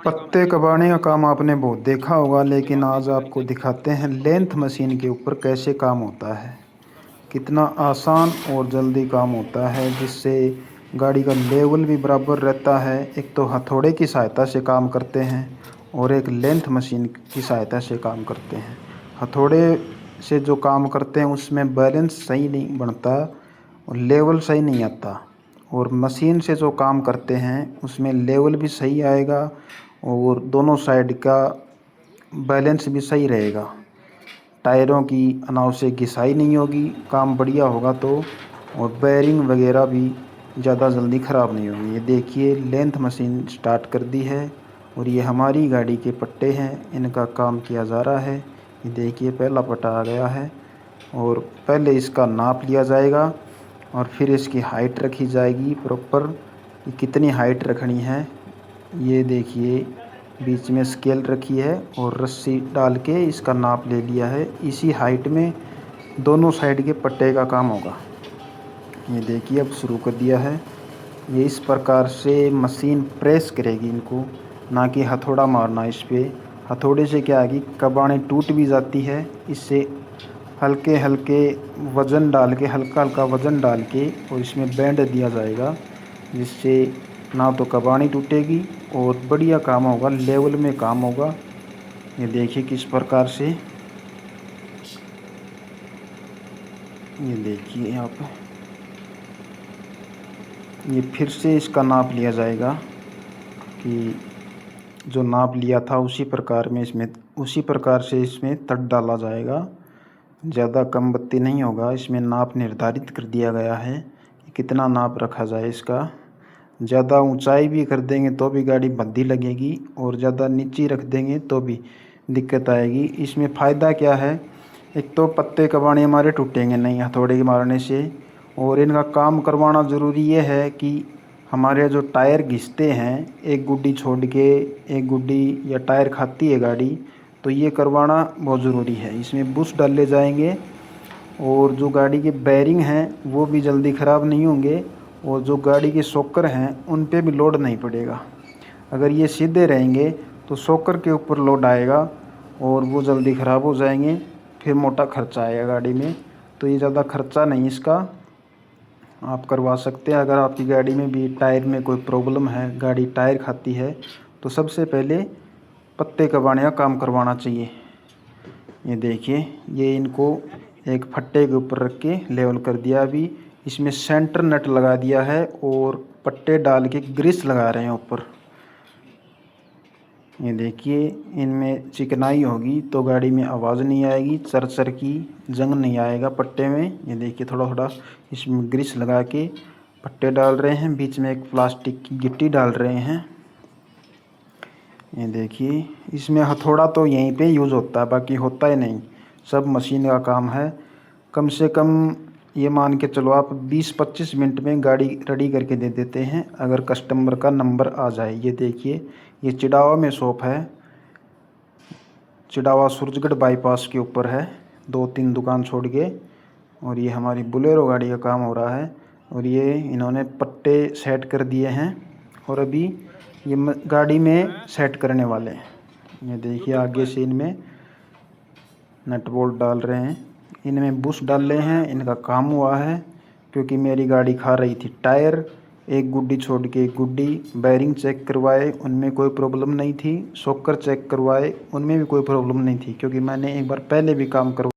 पत्ते कबाने का काम आपने बहुत देखा होगा, लेकिन आज आपको दिखाते हैं लेंथ मशीन के ऊपर कैसे काम होता है। कितना आसान और जल्दी काम होता है, जिससे गाड़ी का लेवल भी बराबर रहता है। एक तो हथौड़े की सहायता से काम करते हैं और एक लेंथ मशीन की सहायता से काम करते हैं। हथौड़े से जो काम करते हैं उसमें बैलेंस सही नहीं बनता और लेवल सही नहीं आता, और मशीन से जो काम करते हैं उसमें लेवल भी सही आएगा और दोनों साइड का बैलेंस भी सही रहेगा। टायरों की अनावश्यक घिसाई नहीं होगी, काम बढ़िया होगा तो। और बेयरिंग वगैरह भी ज़्यादा जल्दी ख़राब नहीं होगी। ये देखिए लेंथ मशीन स्टार्ट कर दी है और ये हमारी गाड़ी के पट्टे हैं, इनका काम किया जा रहा है। ये देखिए पहला पट्टा आ गया है और पहले इसका नाप लिया जाएगा और फिर इसकी हाइट रखी जाएगी प्रॉपर। ये कितनी हाइट रखनी है, ये देखिए बीच में स्केल रखी है और रस्सी डाल के इसका नाप ले लिया है। इसी हाइट में दोनों साइड के पट्टे का काम होगा। ये देखिए अब शुरू कर दिया है। ये इस प्रकार से मशीन प्रेस करेगी इनको, ना कि हथौड़ा मारना इस पे। हथौड़े से क्या है कि कबाड़ी टूट भी जाती है। इससे हल्के हल्के वज़न डाल के, हल्का हल्का वज़न डाल के और इसमें बैंड दिया जाएगा, जिससे ना तो कबाड़ी टूटेगी और बढ़िया काम होगा, लेवल में काम होगा। ये देखिए किस प्रकार से, ये देखिए यहाँ पे ये फिर से इसका नाप लिया जाएगा कि जो नाप लिया था उसी प्रकार से इसमें तट डाला जाएगा। ज़्यादा कम बत्ती नहीं होगा, इसमें नाप निर्धारित कर दिया गया है कि कितना नाप रखा जाए इसका। ज़्यादा ऊंचाई भी कर देंगे तो भी गाड़ी भद्दी लगेगी और ज़्यादा नीचे रख देंगे तो भी दिक्कत आएगी। इसमें फ़ायदा क्या है, एक तो पत्ते कबाड़े हमारे टूटेंगे नहीं हथौड़े के मारने से, और इनका काम करवाना ज़रूरी ये है कि हमारे जो टायर घिसते हैं, एक गुड्डी छोड़ के एक गुड्डी या टायर खाती है गाड़ी, तो ये करवाना बहुत ज़रूरी है। इसमें बुश डाले जाएंगे और जो गाड़ी के बेयरिंग हैं वो भी जल्दी ख़राब नहीं होंगे और जो गाड़ी के शॉकर हैं उन पे भी लोड नहीं पड़ेगा। अगर ये सीधे रहेंगे तो शॉकर के ऊपर लोड आएगा और वो जल्दी ख़राब हो जाएंगे, फिर मोटा खर्चा आएगा गाड़ी में। तो ये ज़्यादा खर्चा नहीं इसका, आप करवा सकते हैं। अगर आपकी गाड़ी में भी टायर में कोई प्रॉब्लम है, गाड़ी टायर खाती है, तो सबसे पहले पत्ते कबाड़े का काम करवाना चाहिए। ये देखिए ये इनको एक फट्टे के ऊपर रख के लेवल कर दिया। अभी इसमें सेंटर नट लगा दिया है और पट्टे डाल के ग्रीस लगा रहे हैं ऊपर। ये देखिए इनमें चिकनाई होगी तो गाड़ी में आवाज़ नहीं आएगी, चर की जंग नहीं आएगा पट्टे में। ये देखिए थोड़ा थोड़ा इसमें ग्रीस लगा के पट्टे डाल रहे हैं, बीच में एक प्लास्टिक की गिट्टी डाल रहे हैं। ये देखिए इसमें हथौड़ा तो यहीं पे यूज़ होता है, बाकी होता ही नहीं, सब मशीन का काम है। कम से कम ये मान के चलो आप 20-25 मिनट में गाड़ी रेडी करके दे देते हैं, अगर कस्टमर का नंबर आ जाए। ये देखिए ये चिड़ावा में शॉप है, चिड़ावा सूरजगढ़ बाईपास के ऊपर है, 2-3 दुकान छोड़ के। और ये हमारी बोलेरो गाड़ी का काम हो रहा है और ये इन्होंने पट्टे सेट कर दिए हैं और अभी ये गाड़ी में सेट करने वाले हैं। ये देखिए आगे से इनमें नट बोल्ट डाल रहे हैं, इनमें बुश डाल रहे हैं। इनका काम हुआ है क्योंकि मेरी गाड़ी खा रही थी टायर, एक गुड्डी छोड़ के एक गुड्डी। बेयरिंग चेक करवाए, उनमें कोई प्रॉब्लम नहीं थी। शॉकर चेक करवाए, उनमें भी कोई प्रॉब्लम नहीं थी, क्योंकि मैंने एक बार पहले भी काम करवाया।